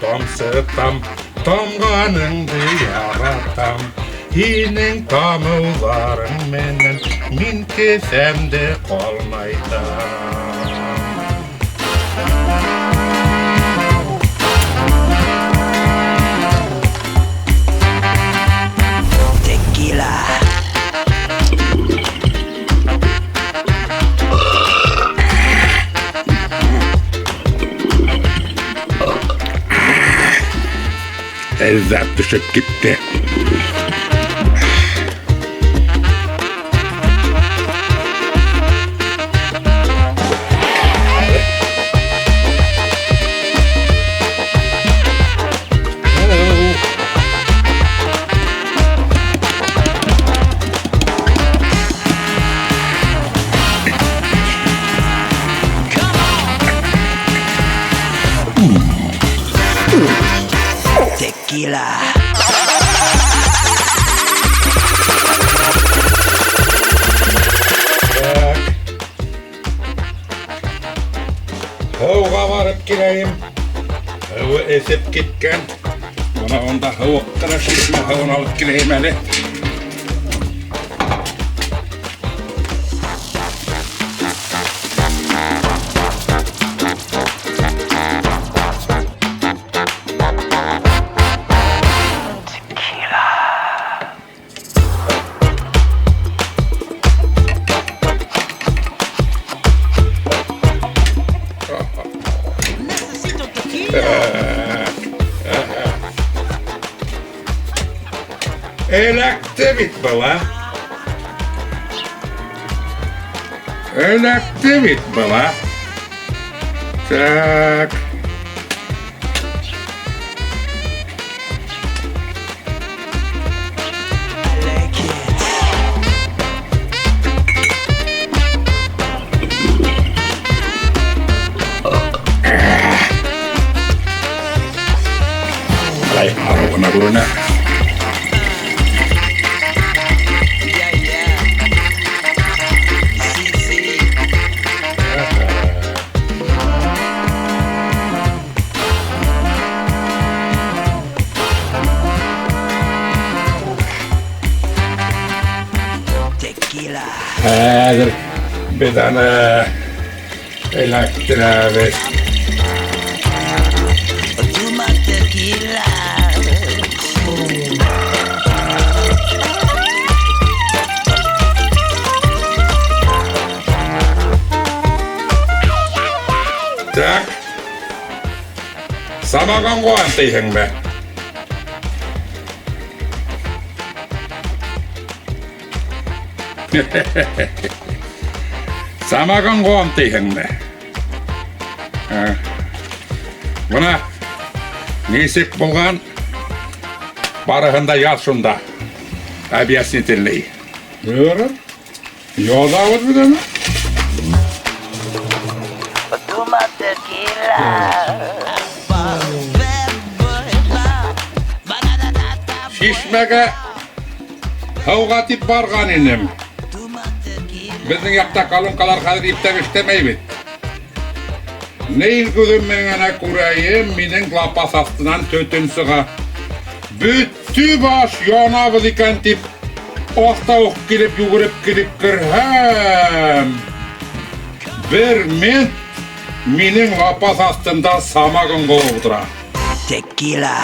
Tom sıtam, tomganыңды яратам. Сенің тамыларыңменен мен kesem de қалмайтам. Ezzat düşüp gitti. Tequila. Hıvga varıp gireyim. Hıvı esip gitken. Buna onda hıvı kırışıkma hıvını alıp gireyim hele. Elektrivit bala. Elektrivit bala. Так. Ay, arabana buruna. Hazır bir tane elektriğe Toma tequila. Tak. Samakan kohan siihen be. Samakan kohan siihen be. Buna nisik bulgan barıhında yatsunda abiyasını dinleyi. Buyurun. Yolda var bir de mi? Toma tequila. Şişmege havgatip bargan inim. Bizim yakta kalınkalar kadir ipten istemeyim. Neyin güdümmenene kurayım, minin lapas astından tötün sığa. Büttü baş yanavız iken tip, osta ok girip yugurup girip kırhem. Bir mint, minin lapas astında samagın kovdura. Tequila.